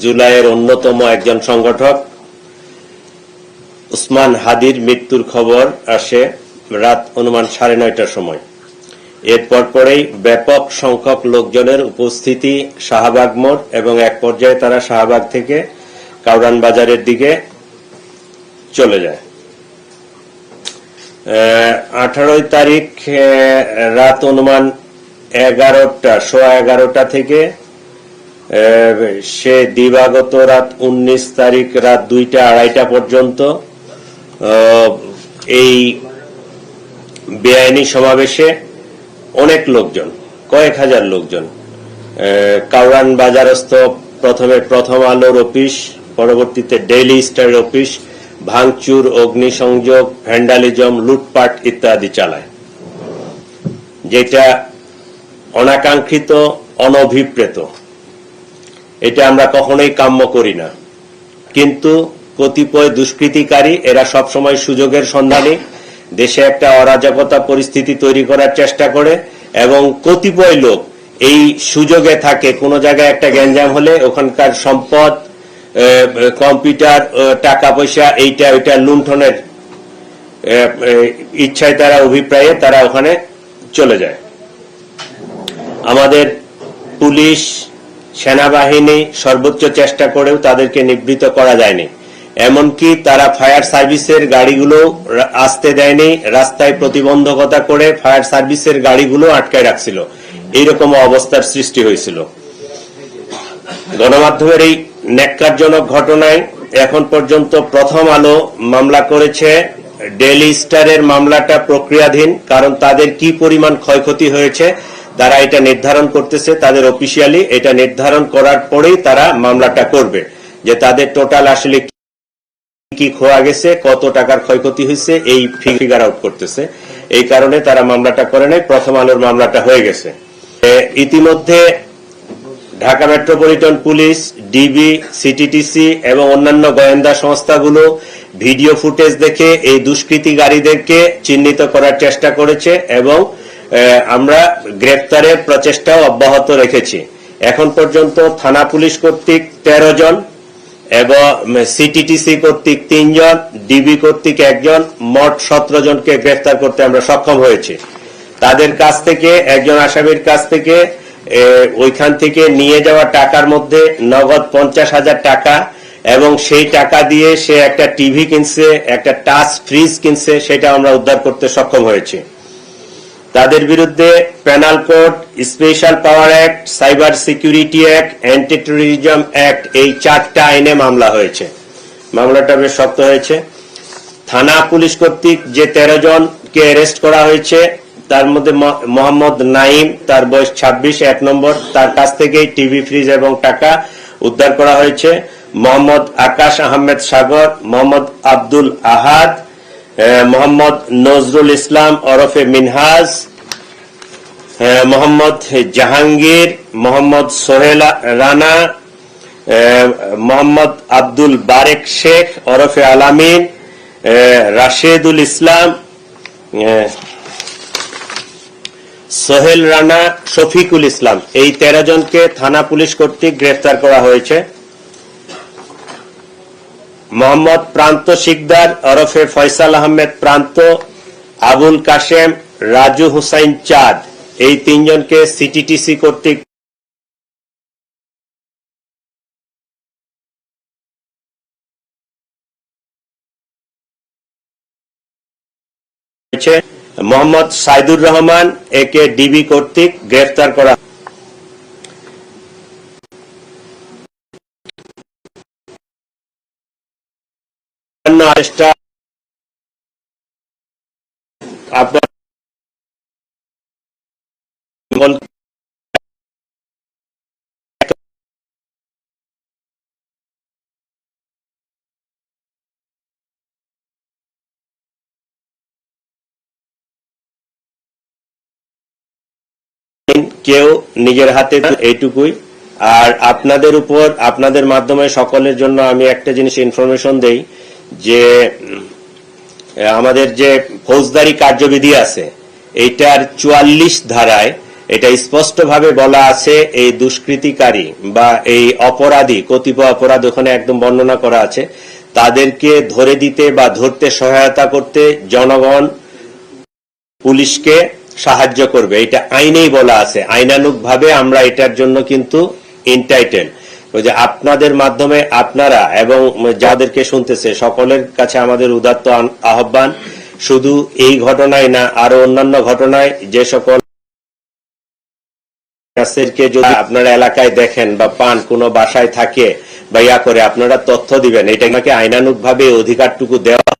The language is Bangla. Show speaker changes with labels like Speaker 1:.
Speaker 1: জুলাইয়ের অন্যতম একজন সংগঠক উসমান হাদির মৃত্যুর খবর আসে রাত অনুমান 9:30টার সময়। এরপর পরেই ব্যাপক সংখ্যক লোকজনের উপস্থিতি শাহবাগ মোড় এবং এক পর্যায়ে তারা শাহবাগ থেকে কাউরান বাজারের দিকে চলে যায়। 18 তারিখ রাত অনুমান 11টা থেকে সে দিবাগত রাত 19 তারিখ রাত 2টা-2:30 পর্যন্ত এই বেআইনি সমাবেশে অনেক লোকজন, কয়েক হাজার লোকজন কাউরান বাজারস্থ প্রথমে প্রথম আলোর অফিস, পরবর্তীতে ডেইলি স্টারের অফিস ভাঙচুর, অগ্নিসংযোগ, ভ্যান্ডালিজম, লুটপাট ইত্যাদি চালায়, যেটা অনাকাঙ্ক্ষিত, অনভিপ্রেত। এটা আমরা কখনোই কাম্য করি না। কিন্তু কতিপয় দুষ্কৃতিকারী এরা সবসময় সুযোগের সন্ধানী, দেশে একটা অরাজকতা পরিস্থিতি তৈরি করার চেষ্টা করে এবং কতিপয় লোক এই সুযোগে থাকে। কোনো জায়গায় একটা গ্যাঞ্জাম হলে ওখানকার সম্পদ, কম্পিউটার, টাকা পয়সা, এইটা ওইটা লুণ্ঠনের ইচ্ছায় তারা, অভিপ্রায়ে তারা ওখানে চলে যায়। আমাদের পুলিশ, সেনাবাহিনী সর্বোচ্চ চেষ্টা করেও তাদেরকে নিবৃত্ত করা যায়নি। এমনকি তারা ফায়ার সার্ভিসের গাড়িগুলো আসতে দেয়নি, রাস্তায় প্রতিবন্ধকতা করে ফায়ার সার্ভিসের গাড়িগুলো আটকায় রাখছিল। এইরকম অবস্থার সৃষ্টি হয়েছিল। গণমাধ্যমের এই ন্যাক্কারজনক ঘটনায় এখন পর্যন্ত প্রথম আলো মামলা করেছে। ডেইলি স্টারের মামলাটা প্রক্রিয়াধীন, কারণ তাদের কি পরিমাণ ক্ষয়ক্ষতি হয়েছে তারা এটা নির্ধারণ করতেছে। তাদের অফিসিয়ালি এটা নির্ধারণ করার পরেই তারা মামলাটা করবে, যে তাদের টোটাল আসলে কি খোয়া গেছে, কত টাকার ক্ষয়ক্ষতি হয়েছে, এই ফিগার আউট করতেছে। এই কারণে তারা মামলাটা করে নাই, প্রথম আলোর মামলাটা হয়ে গেছে। ইতিমধ্যে Dhaka metropolitan police, DB, CTTC এবং অন্যান্য গোয়েন্দা সংস্থাগুলো ভিডিও ফুটেজ দেখে এই দুষ্কৃতিকারীদেরকে চিহ্নিত করার চেষ্টা করেছে এবং আমরা গ্রেফতারের প্রচেষ্টাও অব্যাহত রেখেছি। এখন পর্যন্ত থানা পুলিশ কর্তৃক 13 জন এবং সিটিটিসি কর্তৃক 3 জন, ডিবি কর্তৃক 1 জন, মোট 17 জনকে গ্রেফতার করতে আমরা সক্ষম হয়েছি। তাদের কাছ থেকে, একজন আসামির কাছ থেকে ওইখান থেকে নিয়ে যাওয়া টাকার মধ্যে নগদ 50,000 টাকা এবং সেই টাকা দিয়ে সে একটা টিভি কিনছে, একটা টাচ ফ্রিজ কিনছে, সেটা আমরা উদ্ধার করতে সক্ষম হয়েছি। তাদের বিরুদ্ধে পেনাল কোড, স্পেশাল পাওয়ার act, cyber security act, anti terrorism act, এই 4টা আইনে মামলা হয়েছে। মামলাটা বেশ শক্ত হয়েছে। থানা পুলিশ কর্তৃক যে 13 জনকে অ্যারেস্ট করা হয়েছে তার মধ্যে মোহাম্মদ নাইম, তার বয়স 26, 1 নম্বর, তার কাছ থেকে টিভি, ফ্রিজ এবং টাকা উদ্ধার করা হয়েছে। মোহাম্মদ আকাশ আহমেদ সাগর, মোহাম্মদ আব্দুল আহাদ, মোহাম্মদ নজরুল ইসলাম ওরফে মিনহাজ, মোহাম্মদ জাহাঙ্গীর, মোহাম্মদ সোহেল রানা, মোহাম্মদ আব্দুল বারেক শেখ ওরফে আলামিন, রাশেদুল ইসলাম, সোহেল রানা, শফিকুল ইসলাম, এই 13 জনকে থানা পুলিশ কর্তৃক গ্রেফতার করা হয়েছে। মোহাম্মদ প্রান্ত শিকদার ওরফে ফয়সাল আহমেদ প্রান্ত, আবুল কাশেম, রাজু হুসাইন চাঁদ, এই 3 জনকে সিটিটিসি কর্তৃক মোহাম্মদ সাইদুর রহমান, একে ডিবি কর্তৃক গ্রেফতার করা। কেউ নিজের হাতে, এইটুকুই। আর আপনাদের উপর, আপনাদের মাধ্যমে সকলের জন্য আমি একটা জিনিস ইনফরমেশন দেই, যে আমাদের যে ফৌজদারি কার্যবিধি আছে এইটার 44 ধারায় এটা স্পষ্টভাবে বলা আছে এই দুষ্কৃতিকারী বা এই অপরাধী, কতিপয় অপরাধ ওখানে একদম বর্ণনা করা আছে, তাদেরকে ধরে দিতে বা ধরতে সহায়তা করতে জনগণ পুলিশকে সাহায্য করবে। এটা আইনেই বলা আছে, আইনানুগভাবে আমরা এটার জন্য কিন্তু এন্টাইটেল। ওই যে আপনাদের মাধ্যমে আপনারা এবং যাদেরকে শুনতেছে সকলের কাছে আমাদের উদাত্ত আহ্বান, শুধু এই ঘটনায় না, আরো অন্যান্য ঘটনায় যে সকল যদি আপনারা এলাকায় দেখেন বা পান, কোনো বাসায় থাকে বা ইয়া করে, আপনারা তথ্য দিবেন। এটা আমাকে আইনানুগভাবে অধিকারটুকু দেওয়া